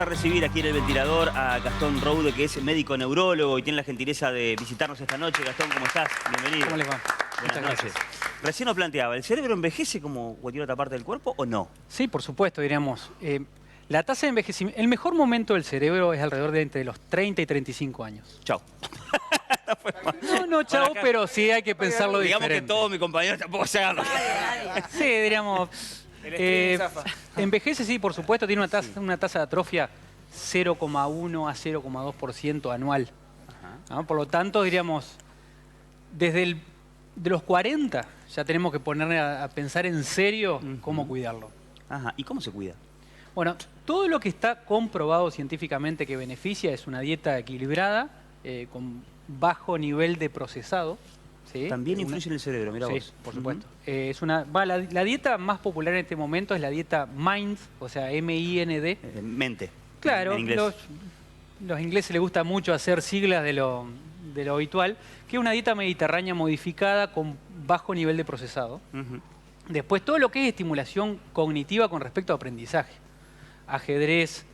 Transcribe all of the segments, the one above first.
A recibir aquí en el ventilador a Gastón Roude, que es médico neurólogo y tiene la gentileza de visitarnos esta noche. Gastón, ¿cómo estás? Bienvenido. ¿Cómo les va? Buenas noches. Recién nos planteaba, ¿el cerebro envejece como cualquier otra parte del cuerpo o no? Sí, por supuesto, diríamos. La tasa de envejecimiento, el mejor momento del cerebro es alrededor de entre los 30 y 35 años. Chau. No, chao, pero sí hay que pensarlo Digamos diferente. que todos mis compañeros tampoco se hagan lo que... Sí, diríamos. Envejece, sí, por supuesto, tiene una tasa de atrofia 0,1 a 0,2% anual. ¿No? Por lo tanto, diríamos, de los 40 ya tenemos que poner a pensar en serio cómo cuidarlo. Ajá. ¿Y cómo se cuida? Bueno, todo lo que está comprobado científicamente que beneficia es una dieta equilibrada, con bajo nivel de procesado. ¿Sí? También influye en el cerebro, mirá vos. Sí, por supuesto. La dieta más popular en este momento es la dieta MIND, o sea, M-I-N-D. Mente. Claro, En inglés. los ingleses les gusta mucho hacer siglas de lo habitual, que es una dieta mediterránea modificada con bajo nivel de procesado. Después, todo lo que es estimulación cognitiva con respecto a aprendizaje. Ajedrez,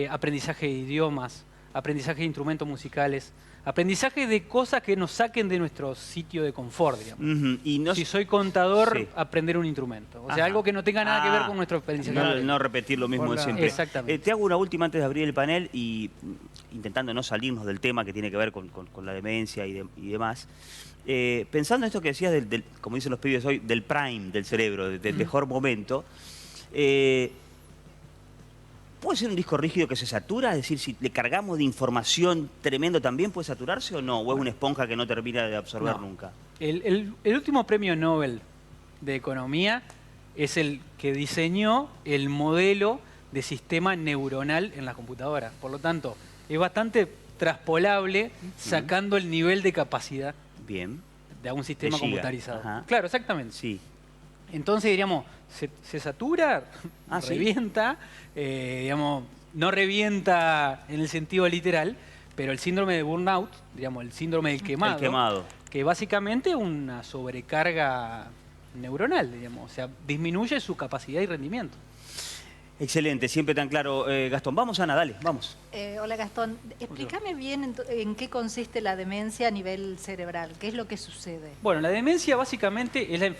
aprendizaje de idiomas, aprendizaje de instrumentos musicales, aprendizaje de cosas que nos saquen de nuestro sitio de confort, digamos. Y no... Si soy contador, Sí. aprender un instrumento. O sea, algo que no tenga nada que ver con nuestro aprendizaje. No repetir lo mismo de siempre. Exactamente. Te hago una última antes de abrir el panel y intentando no salirnos del tema que tiene que ver con la demencia y demás. Pensando en esto que decías, como dicen los pibes hoy, del prime del cerebro, del mejor momento, ¿puede ser un disco rígido que se satura? Es decir, si le cargamos de información tremendo, ¿también puede saturarse o no? ¿O es una esponja que no termina de absorber nunca? El último premio Nobel de Economía es el que diseñó el modelo de sistema neuronal en la computadora. Por lo tanto, es bastante traspolable sacando el nivel de capacidad Bien. de un sistema computarizado. Ajá. Claro, exactamente. Sí. Entonces, diríamos, se satura, ¿Sí? revienta, digamos, no revienta en el sentido literal, pero el síndrome de burnout, digamos, el síndrome del quemado, El quemado. que básicamente es una sobrecarga neuronal, digamos, o sea, disminuye su capacidad y rendimiento. Excelente, siempre tan claro. Gastón, vamos Ana, dale, vamos. Hola Gastón, explícame bien en qué consiste la demencia a nivel cerebral, qué es lo que sucede. Bueno, la demencia básicamente es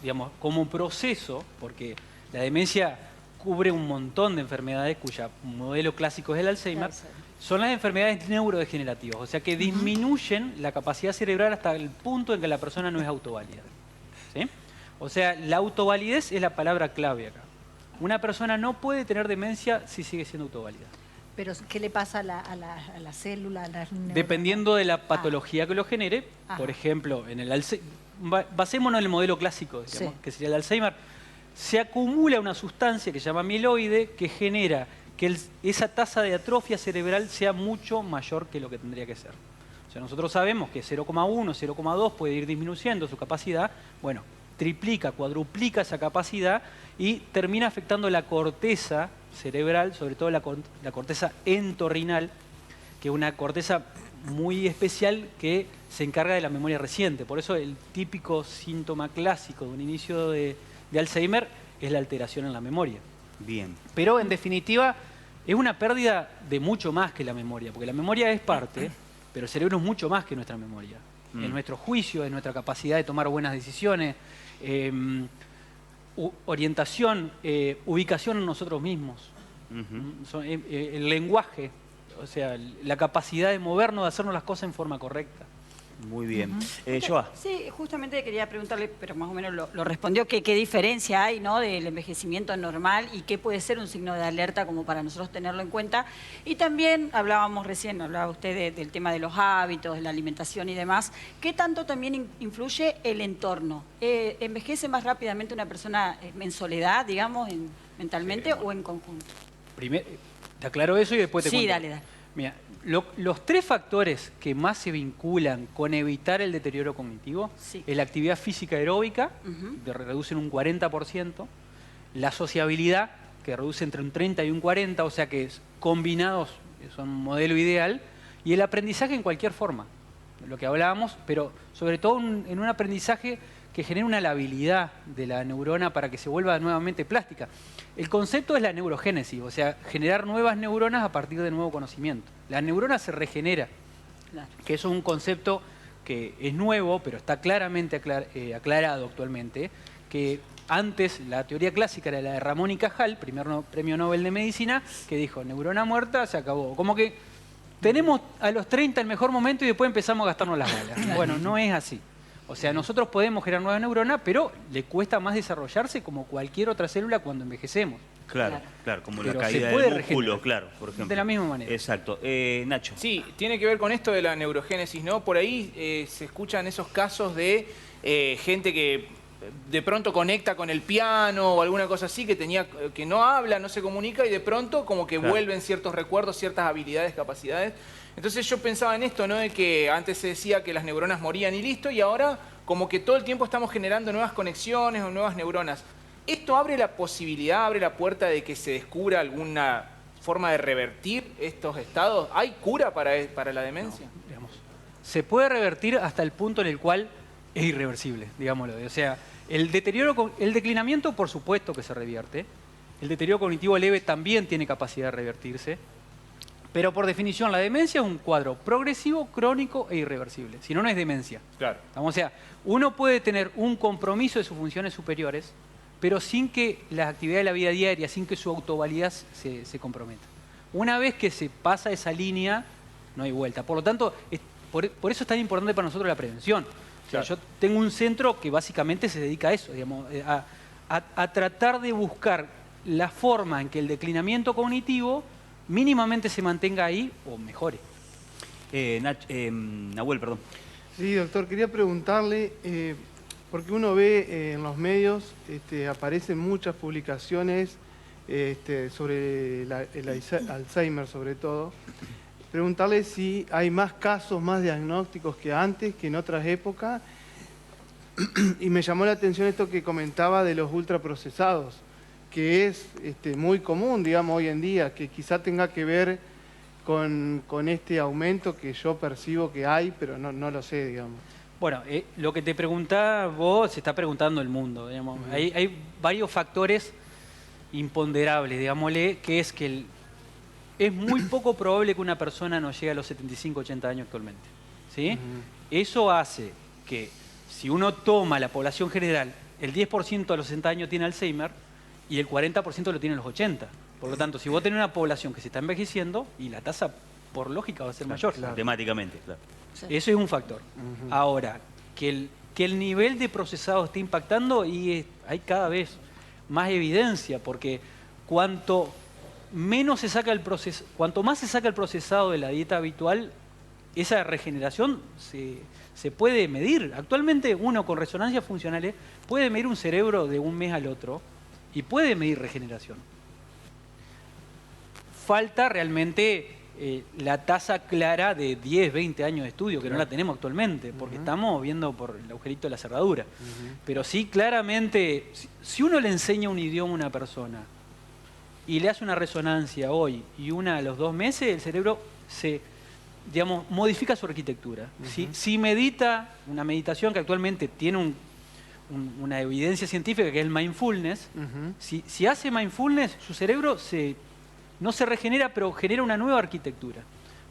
digamos, como proceso, porque la demencia cubre un montón de enfermedades cuya modelo clásico es el Alzheimer, son las enfermedades neurodegenerativas, o sea que disminuyen la capacidad cerebral hasta el punto en que la persona no es autoválida. ¿Sí? O sea, la autovalidez es la palabra clave acá. Una persona no puede tener demencia si sigue siendo autoválida. Pero ¿qué le pasa a la célula? A las neuronas? Dependiendo de la patología que lo genere, por ejemplo, en el basémonos en el modelo clásico, digamos, que sería el Alzheimer, se acumula una sustancia que se llama amiloide que genera que esa tasa de atrofia cerebral sea mucho mayor que lo que tendría que ser. O sea, nosotros sabemos que 0,1, 0,2 puede ir disminuyendo su capacidad, bueno, triplica, cuadruplica esa capacidad y termina afectando la corteza cerebral, sobre todo la corteza entorrinal, que es una corteza muy especial que se encarga de la memoria reciente. Por eso el típico síntoma clásico de un inicio de Alzheimer es la alteración en la memoria. Bien. Pero en definitiva es una pérdida de mucho más que la memoria, porque la memoria es parte, pero el cerebro es mucho más que nuestra memoria. En nuestro juicio, en nuestra capacidad de tomar buenas decisiones, orientación, ubicación en nosotros mismos, el lenguaje, o sea, la capacidad de movernos, de hacernos las cosas en forma correcta. Muy bien. Joa. Sí, justamente quería preguntarle, pero más o menos lo respondió, que qué diferencia hay, ¿no?, del envejecimiento normal y qué puede ser un signo de alerta como para nosotros tenerlo en cuenta. Y también hablaba usted del tema de los hábitos, de la alimentación y demás. ¿Qué tanto también influye el entorno? ¿Envejece más rápidamente una persona en soledad, digamos, mentalmente o en conjunto? Primero, te aclaro eso y después te cuento. Sí, dale. Mira, los tres factores que más se vinculan con evitar el deterioro cognitivo es la actividad física aeróbica, que reduce en un 40%, la sociabilidad, que reduce entre un 30 y un 40%, o sea que combinados son un modelo ideal, y el aprendizaje en cualquier forma, lo que hablábamos, pero sobre todo en un aprendizaje que genera una labilidad de la neurona para que se vuelva nuevamente plástica. El concepto es la neurogénesis, o sea, generar nuevas neuronas a partir de nuevo conocimiento. La neurona se regenera, Claro. que eso es un concepto que es nuevo, pero está claramente aclarado actualmente, que antes la teoría clásica era la de Ramón y Cajal, premio Nobel de Medicina, que dijo, neurona muerta, se acabó. Como que tenemos a los 30 el mejor momento y después empezamos a gastarnos las balas. Bueno, no es así. O sea, nosotros podemos generar nuevas neuronas, pero le cuesta más desarrollarse como cualquier otra célula cuando envejecemos. Claro, claro, como la Pero caída se puede del músculo, regenerar. claro, por ejemplo. De la misma manera. Exacto. Nacho. Sí, tiene que ver con esto de la neurogénesis, ¿no? Por ahí se escuchan esos casos de gente que de pronto conecta con el piano o alguna cosa así, que no habla, no se comunica y de pronto como que Claro. vuelven ciertos recuerdos, ciertas habilidades, capacidades. Entonces yo pensaba en esto, ¿no? De que antes se decía que las neuronas morían y listo, y ahora como que todo el tiempo estamos generando nuevas conexiones o nuevas neuronas. ¿Esto abre la posibilidad, abre la puerta de que se descubra alguna forma de revertir estos estados? ¿Hay cura para la demencia? Digamos, se puede revertir hasta el punto en el cual es irreversible, digámoslo. O sea, el declinamiento, por supuesto que se revierte. El deterioro cognitivo leve también tiene capacidad de revertirse. Pero por definición, la demencia es un cuadro progresivo, crónico e irreversible. Si no, no es demencia. Claro. O sea, uno puede tener un compromiso de sus funciones superiores, pero sin que las actividades de la vida diaria, sin que su autovalidez se comprometa. Una vez que se pasa esa línea, no hay vuelta. Por lo tanto, por eso es tan importante para nosotros la prevención. O sea, Claro. yo tengo un centro que básicamente se dedica a eso, digamos, a tratar de buscar la forma en que el declinamiento cognitivo mínimamente se mantenga ahí o mejore. Nahuel, perdón. Sí, doctor, quería preguntarle, porque uno ve en los medios, aparecen muchas publicaciones sobre el Alzheimer sobre todo. Preguntarle si hay más casos, más diagnósticos que antes, que en otras épocas. Y me llamó la atención esto que comentaba de los ultraprocesados, que es muy común, digamos, hoy en día, que quizá tenga que ver con este aumento que yo percibo que hay, pero no lo sé, digamos. Bueno, lo que te preguntás vos, se está preguntando el mundo. Digamos. Hay varios factores imponderables, digámosle, que es que es muy poco probable que una persona no llegue a los 75, 80 años actualmente. ¿Sí? Eso hace que si uno toma la población general, el 10% a los 60 años tiene Alzheimer y el 40% lo tiene a los 80. Por lo tanto, si vos tenés una población que se está envejeciendo, y la tasa por lógica va a ser mayor. Matemáticamente, claro. Eso es un factor. Ahora, que el nivel de procesado esté impactando y hay cada vez más evidencia, porque cuanto más se saca el procesado de la dieta habitual, esa regeneración se puede medir. Actualmente uno con resonancias funcionales puede medir un cerebro de un mes al otro y puede medir regeneración. Falta realmente la tasa clara de 10, 20 años de estudio, que no la tenemos actualmente, porque estamos viendo por el agujerito de la cerradura. Pero sí, claramente, si uno le enseña un idioma a una persona y le hace una resonancia hoy y una a los 2 meses, el cerebro modifica su arquitectura. Si medita, una meditación que actualmente tiene una evidencia científica, que es el mindfulness, si hace mindfulness, su cerebro no se regenera, pero genera una nueva arquitectura.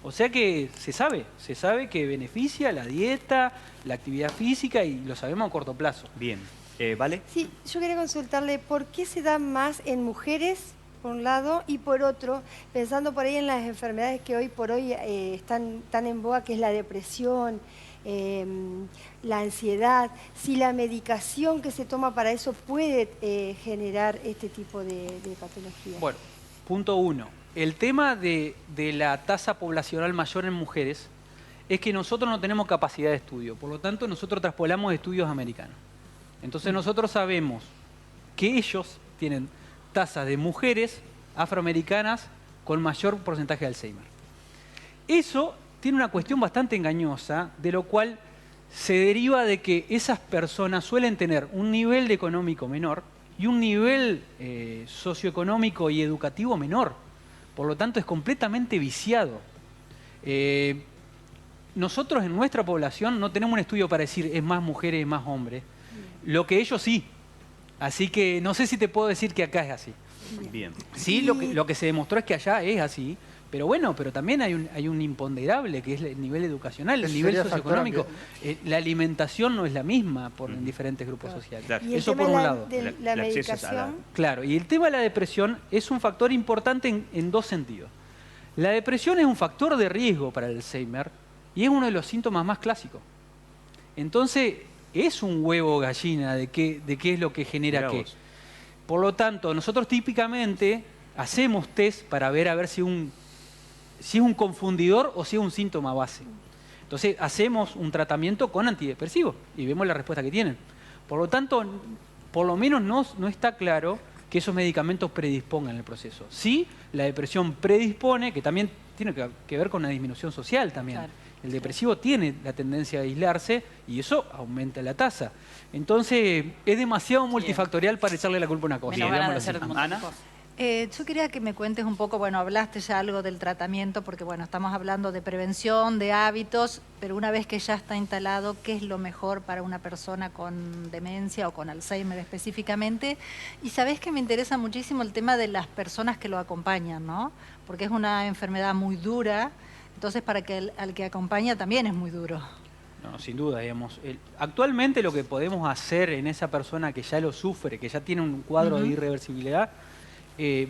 O sea que se sabe que beneficia la dieta, la actividad física, y lo sabemos a corto plazo. Bien. ¿Vale? Sí, yo quería consultarle por qué se da más en mujeres, por un lado, y por otro, pensando por ahí en las enfermedades que hoy por hoy están tan en boga, que es la depresión, la ansiedad, si la medicación que se toma para eso puede generar este tipo de patologías. Bueno, punto 1. El tema de la tasa poblacional mayor en mujeres es que nosotros no tenemos capacidad de estudio, por lo tanto nosotros traspolamos estudios americanos. Entonces nosotros sabemos que ellos tienen tasas de mujeres afroamericanas con mayor porcentaje de Alzheimer. Eso tiene una cuestión bastante engañosa, de lo cual se deriva de que esas personas suelen tener un nivel económico menor y un nivel socioeconómico y educativo menor. Por lo tanto, es completamente viciado. Nosotros en nuestra población no tenemos un estudio para decir es más mujeres, es más hombres. Lo que ellos sí. Así que no sé si te puedo decir que acá es así. Bien. Sí, lo que se demostró es que allá es así. Pero bueno, pero también hay un imponderable que es el nivel educacional, el nivel socioeconómico. La alimentación no es la misma en diferentes grupos sociales. Claro. Y el Eso tema por un de lado. de la El acceso a la- medicación. Claro, y el tema de la depresión es un factor importante en dos sentidos. La depresión es un factor de riesgo para el Alzheimer y es uno de los síntomas más clásicos. Entonces, es un huevo gallina de qué es lo que genera Mirá qué. vos. Por lo tanto, nosotros típicamente hacemos test para ver a ver si es un confundidor o si es un síntoma base. Entonces, hacemos un tratamiento con antidepresivos y vemos la respuesta que tienen. Por lo tanto, por lo menos no está claro que esos medicamentos predispongan el proceso. Sí, la depresión predispone, que también tiene que ver con una disminución social también. Claro. El depresivo tiene la tendencia a aislarse y eso aumenta la tasa. Entonces, es demasiado multifactorial para echarle la culpa a una cosa. Menos ganas de digámoslo hacer así. un montón de Ana. cosas. Yo quería que me cuentes un poco, bueno, hablaste ya algo del tratamiento, porque bueno, estamos hablando de prevención, de hábitos, pero una vez que ya está instalado, ¿qué es lo mejor para una persona con demencia o con Alzheimer específicamente? Y sabés que me interesa muchísimo el tema de las personas que lo acompañan, ¿no? Porque es una enfermedad muy dura, entonces para que al que acompaña también es muy duro. No, sin duda, digamos. Actualmente lo que podemos hacer en esa persona que ya lo sufre, que ya tiene un cuadro de irreversibilidad,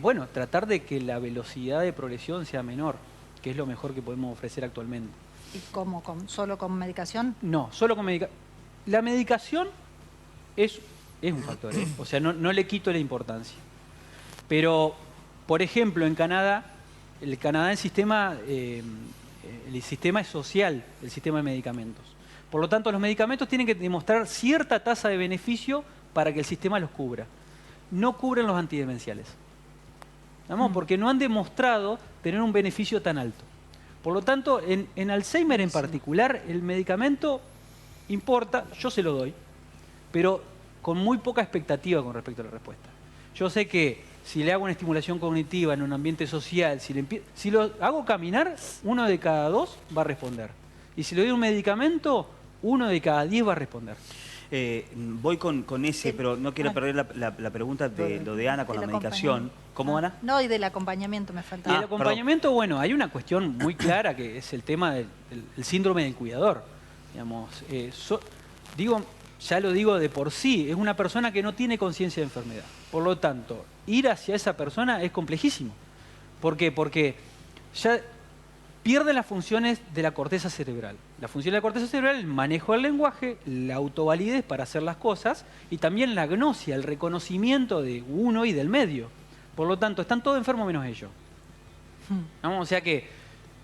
bueno, tratar de que la velocidad de progresión sea menor, que es lo mejor que podemos ofrecer actualmente. ¿Y cómo? ¿Solo con medicación? No, solo con medicación. La medicación es un factor, ¿eh? O sea, no le quito la importancia. Pero, por ejemplo, en Canadá, el sistema es social, el sistema de medicamentos. Por lo tanto, los medicamentos tienen que demostrar cierta tasa de beneficio para que el sistema los cubra. No cubren los antidemenciales. ¿Vamos? Porque no han demostrado tener un beneficio tan alto. Por lo tanto, en Alzheimer en particular, el medicamento importa, yo se lo doy, pero con muy poca expectativa con respecto a la respuesta. Yo sé que si le hago una estimulación cognitiva en un ambiente social, si lo hago caminar, 1 de cada 2 va a responder. Y si le doy un medicamento, 1 de cada 10 va a responder. Voy con ese, pero no quiero perder la pregunta de lo de Ana con la Del medicación. acompañamiento. ¿Cómo, Ana? No, y del acompañamiento me Y faltaba. el acompañamiento, bueno, hay una cuestión muy clara que es el tema del síndrome del cuidador. Digamos, ya lo digo de por sí, es una persona que no tiene conciencia de enfermedad. Por lo tanto, ir hacia esa persona es complejísimo. ¿Por qué? Porque ya pierde las funciones de la corteza cerebral. La función de la corteza cerebral es el manejo del lenguaje, la autovalidez para hacer las cosas y también la gnosia, el reconocimiento de uno y del medio. Por lo tanto, están todos enfermos menos ellos. ¿No? O sea que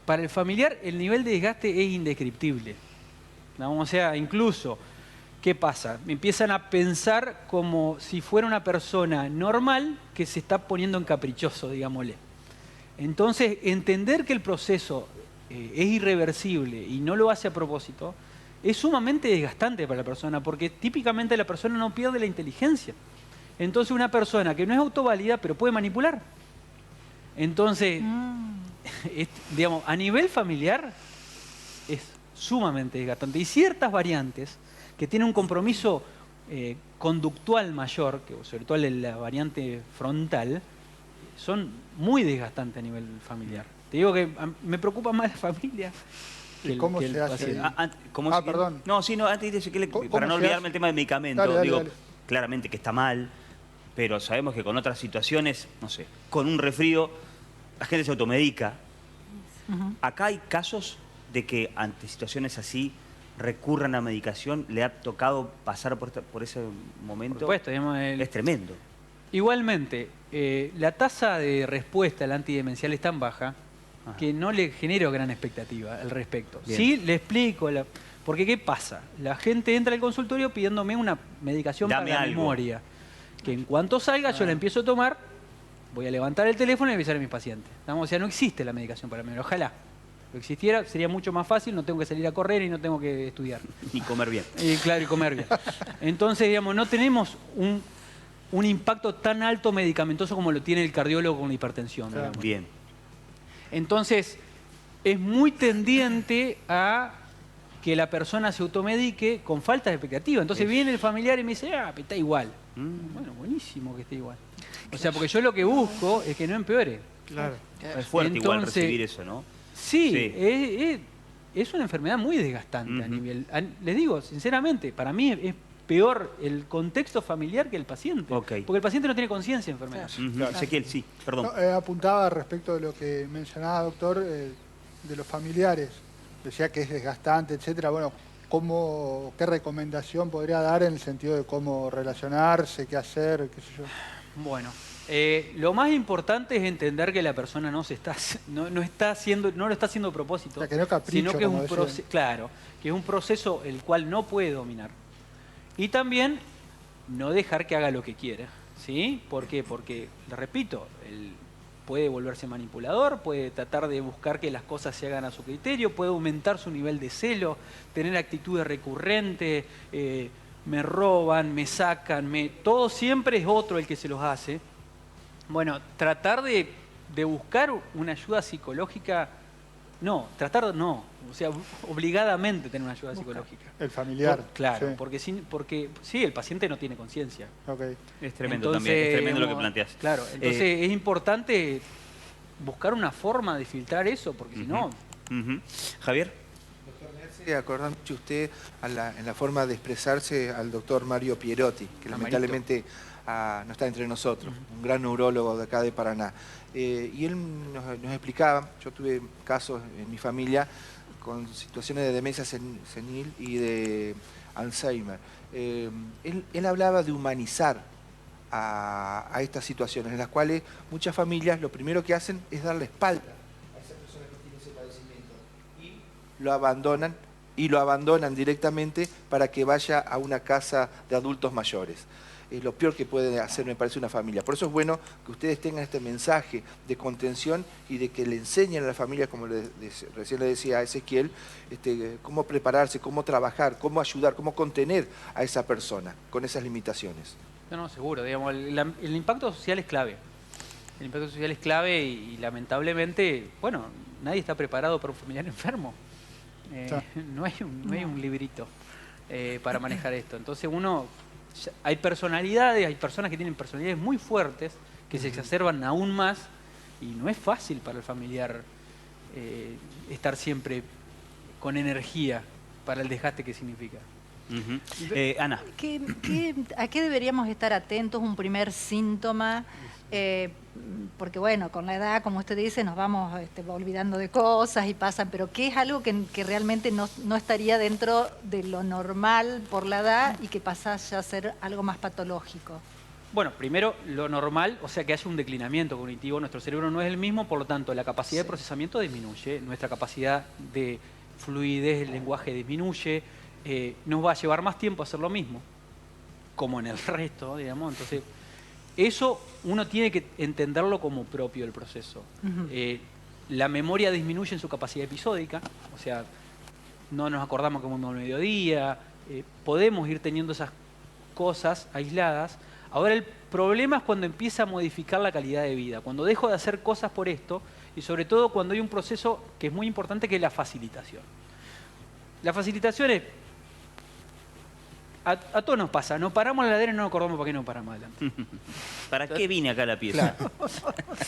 para el familiar el nivel de desgaste es indescriptible. ¿No? O sea, incluso, ¿qué pasa? Empiezan a pensar como si fuera una persona normal que se está poniendo en caprichoso, digámosle. Entonces, entender que el proceso es irreversible y no lo hace a propósito, es sumamente desgastante para la persona, porque típicamente la persona no pierde la inteligencia. Entonces, una persona que no es autoválida, pero puede manipular. Entonces, digamos, a nivel familiar es sumamente desgastante. Y ciertas variantes que tienen un compromiso conductual mayor, que sobre todo la variante frontal, son muy desgastantes a nivel familiar. Te digo que me preocupa más la familia que ¿Cómo que el se hace paciente. ahí? Perdón. No, sí, no, antes de decirle, ¿Cómo para no se olvidarme hace? el tema del medicamento, Dale, digo, dale. claramente que está mal, pero sabemos que con otras situaciones, no sé, con un resfrío, la gente se automedica. Acá hay casos de que ante situaciones así recurran a medicación. ¿Le ha tocado pasar por ese momento? Por supuesto, digamos, Es tremendo. igualmente, la tasa de respuesta al antidemencial es tan baja que no le genero gran expectativa al respecto. Bien. Sí, le explico, porque ¿qué pasa? La gente entra al consultorio pidiéndome una medicación Dame para la algo. memoria, que en cuanto salga yo la empiezo a tomar, voy a levantar el teléfono y avisar a mis pacientes. O sea, no existe la medicación para la memoria. Ojalá lo existiera, sería mucho más fácil, no tengo que salir a correr y no tengo que estudiar. Y comer bien. Y claro, y comer bien. Entonces, digamos, no tenemos un impacto tan alto medicamentoso como lo tiene el cardiólogo con la hipertensión. Claro. digamos. Bien. Entonces, es muy tendiente a que la persona se automedique con falta de expectativa. Entonces viene el familiar y me dice, está igual. Bueno, buenísimo que esté igual. O sea, porque yo lo que busco es que no empeore. Claro. Es fuerte igual Entonces, recibir eso, ¿no? Sí. Es una enfermedad muy desgastante a nivel... Les digo, sinceramente, para mí es peor el contexto familiar que el paciente. Ok. Porque el paciente no tiene conciencia de enfermedad. Ezequiel, sí, perdón. No, apuntaba respecto de lo que mencionaba, doctor, de los familiares. Decía que es desgastante, etcétera. Bueno, ¿qué recomendación podría dar en el sentido de cómo relacionarse, qué hacer, qué sé yo? Bueno, lo más importante es entender que la persona no lo está haciendo a propósito, O sea, que no capricho, sino que es como un decían. proceso, claro, que es un proceso el cual no puede dominar. Y también no dejar que haga lo que quiera, ¿sí? ¿Por qué? Porque, le repito, él puede volverse manipulador, puede tratar de buscar que las cosas se hagan a su criterio, puede aumentar su nivel de celo, tener actitudes recurrentes, me roban, me sacan, todo siempre es otro el que se los hace. Bueno, tratar de buscar una ayuda psicológica, no, o sea, obligadamente tener una ayuda psicológica. El familiar. Claro, sí. porque sí, el paciente no tiene conciencia. Okay. Es tremendo Entonces, también, es tremendo lo que planteas. Claro, entonces es importante buscar una forma de filtrar eso, porque si no... Javier. Doctor, me hace acordar mucho usted en la forma de expresarse al doctor Mario Pierotti, que lamentablemente no está entre nosotros, un gran neurólogo de acá de Paraná. Y él nos explicaba, yo tuve casos en mi familia con situaciones de demencia senil y de Alzheimer. Él hablaba de humanizar a estas situaciones, en las cuales muchas familias lo primero que hacen es darle espalda a esa persona que tiene ese padecimiento y lo abandonan directamente para que vaya a una casa de adultos mayores. Es lo peor que puede hacer, me parece, una familia. Por eso es bueno que ustedes tengan este mensaje de contención y de que le enseñen a la familia, como recién le decía a Ezequiel, cómo prepararse, cómo trabajar, cómo ayudar, cómo contener a esa persona con esas limitaciones. No, seguro. Digamos, el impacto social es clave. El impacto social es clave y lamentablemente, bueno, nadie está preparado para un familiar enfermo. No hay un librito para manejar esto. Entonces hay personalidades, hay personas que tienen personalidades muy fuertes que se exacerban aún más y no es fácil para el familiar estar siempre con energía para el desgaste que significa. Ana. ¿A qué deberíamos estar atentos? Un primer síntoma, porque bueno, con la edad, como usted dice, nos vamos olvidando de cosas y pasan, pero ¿qué es algo que realmente no estaría dentro de lo normal por la edad y que pasa ya a ser algo más patológico? Bueno, primero, lo normal, o sea que haya un declinamiento cognitivo, nuestro cerebro no es el mismo, por lo tanto la capacidad de procesamiento disminuye, nuestra capacidad de fluidez del lenguaje disminuye, nos va a llevar más tiempo a hacer lo mismo, como en el resto, digamos. Entonces, eso uno tiene que entenderlo como propio del proceso. La memoria disminuye en su capacidad episódica, o sea, no nos acordamos como en el mediodía, podemos ir teniendo esas cosas aisladas. Ahora el problema es cuando empieza a modificar la calidad de vida, cuando dejo de hacer cosas por esto y sobre todo cuando hay un proceso que es muy importante, que es la facilitación. La facilitación es... A todos nos pasa, nos paramos en la heladera y no nos acordamos por qué no paramos adelante. ¿Para qué vine acá a la pieza? Claro.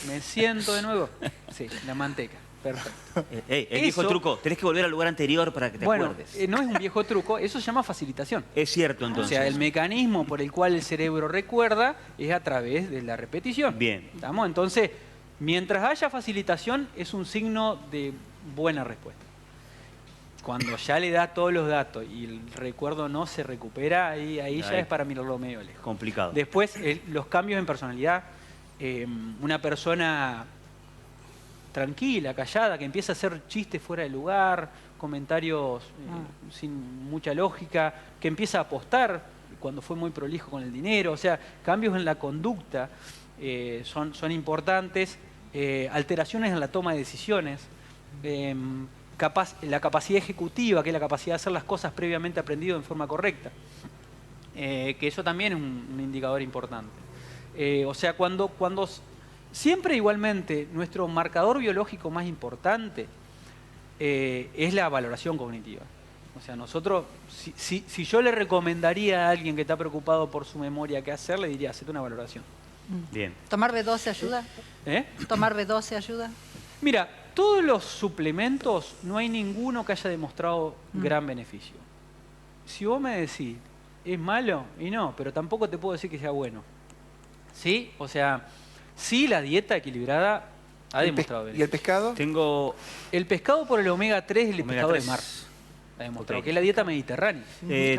¿Me siento de nuevo? Sí, la manteca. Perfecto. El viejo truco, tenés que volver al lugar anterior para que te acuerdes. No es un viejo truco, eso se llama facilitación. Es cierto, entonces. O sea, el mecanismo por el cual el cerebro recuerda es a través de la repetición. Bien. ¿Estamos? Entonces, mientras haya facilitación, es un signo de buena respuesta. Cuando ya le da todos los datos y el recuerdo no se recupera, ahí ya es para mirarlo medio lejos. Complicado. Después, los cambios en personalidad. Una persona tranquila, callada, que empieza a hacer chistes fuera de lugar, comentarios sin mucha lógica, que empieza a apostar cuando fue muy prolijo con el dinero. O sea, cambios en la conducta son importantes. Alteraciones en la toma de decisiones. La capacidad ejecutiva, que es la capacidad de hacer las cosas previamente aprendido en forma correcta, que eso también es un indicador importante. O sea, cuando siempre igualmente nuestro marcador biológico más importante es la valoración cognitiva. O sea, nosotros, si yo le recomendaría a alguien que está preocupado por su memoria qué hacer, le diría, hacete una valoración. Bien. ¿Tomar B12 ayuda? ¿Tomar B12 ayuda? Mira, todos los suplementos, no hay ninguno que haya demostrado gran beneficio. Si vos me decís, ¿es malo? Y no, pero tampoco te puedo decir que sea bueno. ¿Sí? O sea, sí, la dieta equilibrada ha demostrado beneficio. ¿Y el pescado? Tengo El pescado por el omega 3 es el omega pescado 3. de mar. Ha demostrado Ok. que es la dieta mediterránea.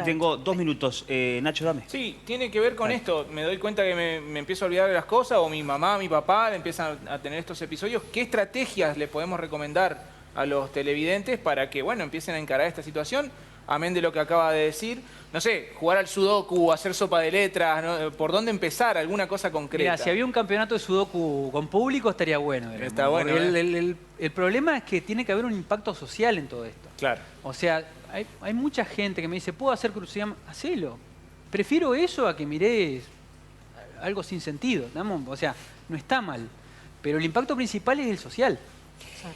Tengo 2 minutos. Nacho, dame. Sí, tiene que ver con esto. Me doy cuenta que me empiezo a olvidar de las cosas, o mi mamá, mi papá empiezan a tener estos episodios. ¿Qué estrategias le podemos recomendar a los televidentes para que, bueno, empiecen a encarar esta situación? Amén de lo que acaba de decir. No sé, jugar al sudoku, hacer sopa de letras, ¿no? ¿Por dónde empezar? ¿Alguna cosa concreta? Mira, si había un campeonato de sudoku con público estaría bueno. digamos. Está bueno, Porque el problema es que tiene que haber un impacto social en todo esto. Claro. O sea, hay mucha gente que me dice, ¿puedo hacer crucigrama? Hacelo. Prefiero eso a que mires algo sin sentido. ¿Digamos? O sea, no está mal. Pero el impacto principal es el social.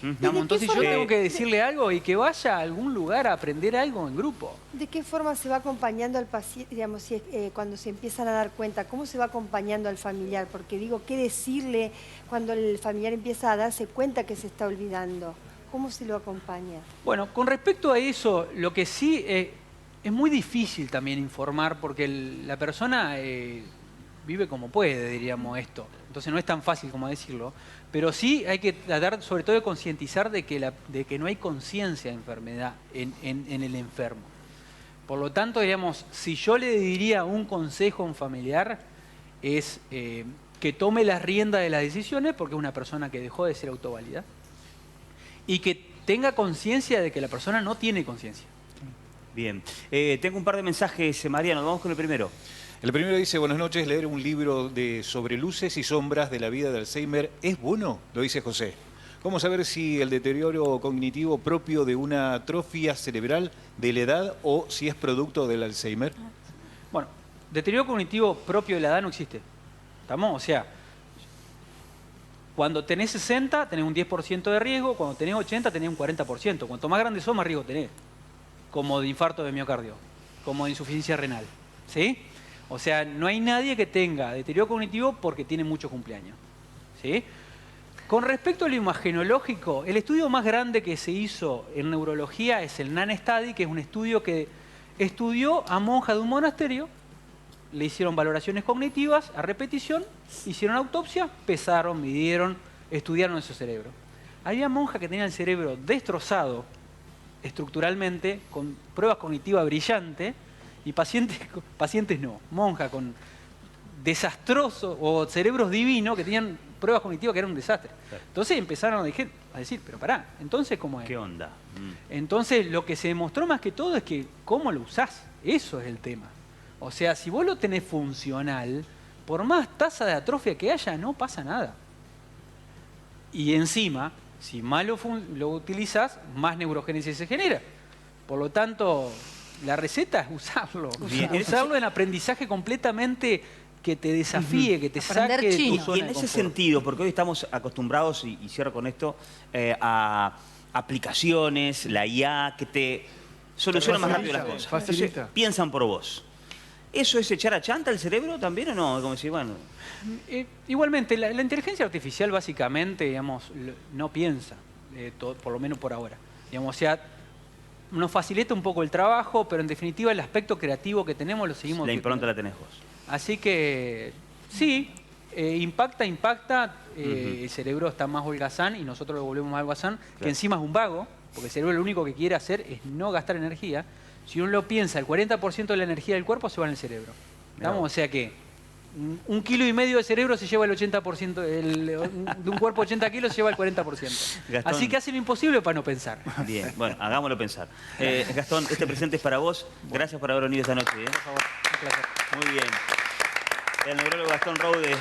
¿Digamos? Entonces yo tengo que decirle algo y que vaya a algún lugar a aprender algo en grupo. ¿De qué forma se va acompañando al paciente, digamos, si cuando se empiezan a dar cuenta? ¿Cómo se va acompañando al familiar? Porque digo, ¿qué decirle cuando el familiar empieza a darse cuenta que se está olvidando? ¿Cómo se lo acompaña? Bueno, con respecto a eso, lo que sí es muy difícil también informar porque la persona vive como puede, diríamos esto. Entonces no es tan fácil como decirlo, pero sí hay que tratar sobre todo de concientizar de que no hay conciencia de enfermedad en el enfermo. Por lo tanto, digamos, si yo le diría un consejo a un familiar es que tome las riendas de las decisiones porque es una persona que dejó de ser autoválida y que tenga conciencia de que la persona no tiene conciencia. Bien. Tengo un par de mensajes, Mariano. Vamos con el primero. El primero dice, buenas noches, leer un libro sobre luces y sombras de la vida de Alzheimer es bueno, lo dice José. ¿Cómo saber si el deterioro cognitivo propio de una atrofia cerebral de la edad o si es producto del Alzheimer? Bueno, deterioro cognitivo propio de la edad no existe. ¿Estamos? O sea, cuando tenés 60 tenés un 10% de riesgo, cuando tenés 80 tenés un 40%. Cuanto más grande sos, más riesgo tenés. Como de infarto de miocardio, como de insuficiencia renal. ¿Sí? O sea, no hay nadie que tenga deterioro cognitivo porque tiene muchos cumpleaños. ¿Sí? Con respecto al imagenológico, el estudio más grande que se hizo en neurología es el NAN Study, que es un estudio que estudió a monjas de un monasterio, le hicieron valoraciones cognitivas a repetición, hicieron autopsia, pesaron, midieron, estudiaron ese cerebro. Había monjas que tenían el cerebro destrozado estructuralmente, con pruebas cognitivas brillantes, y pacientes no, monjas con desastrosos o cerebros divinos que tenían pruebas cognitivas que eran un desastre. Claro. Entonces empezaron a decir, pero pará, entonces ¿cómo es? ¿Qué onda? Entonces lo que se demostró más que todo es que cómo lo usás, eso es el tema. O sea, si vos lo tenés funcional, por más tasa de atrofia que haya, no pasa nada. Y encima, si mal lo utilizás, más neurogénesis se genera. Por lo tanto, la receta es usarlo. Bien. Usarlo en aprendizaje completamente que te desafíe, que te Aprender saque de tu chino. zona Y en de ese confort. sentido, porque hoy estamos acostumbrados, y cierro con esto, a aplicaciones, la IA, que te soluciona más rápido las cosas. Facilita. Entonces, piensan por vos. ¿Eso es echar a chanta el cerebro también o no? Como decir, bueno, Igualmente, la inteligencia artificial básicamente, digamos, no piensa, por lo menos por ahora. Digamos, o sea, nos facilita un poco el trabajo, pero en definitiva el aspecto creativo que tenemos lo seguimos. la impronta la tenés vos. Así que sí, impacta, el cerebro está más holgazán y nosotros lo volvemos más holgazán, que encima es un vago, porque el cerebro lo único que quiere hacer es no gastar energía. Si uno lo piensa, el 40% de la energía del cuerpo se va en el cerebro. ¿Estamos? O sea que 1,5 kilos de cerebro se lleva el 80%, de un cuerpo de 80 kilos se lleva el 40%. Gastón. Así que hace lo imposible para no pensar. Bien, bueno, hagámoslo pensar. Gastón, este presente es para vos. Gracias por haber venido esta noche. Por favor, un placer. Muy bien. El neurólogo Gastón Rowe de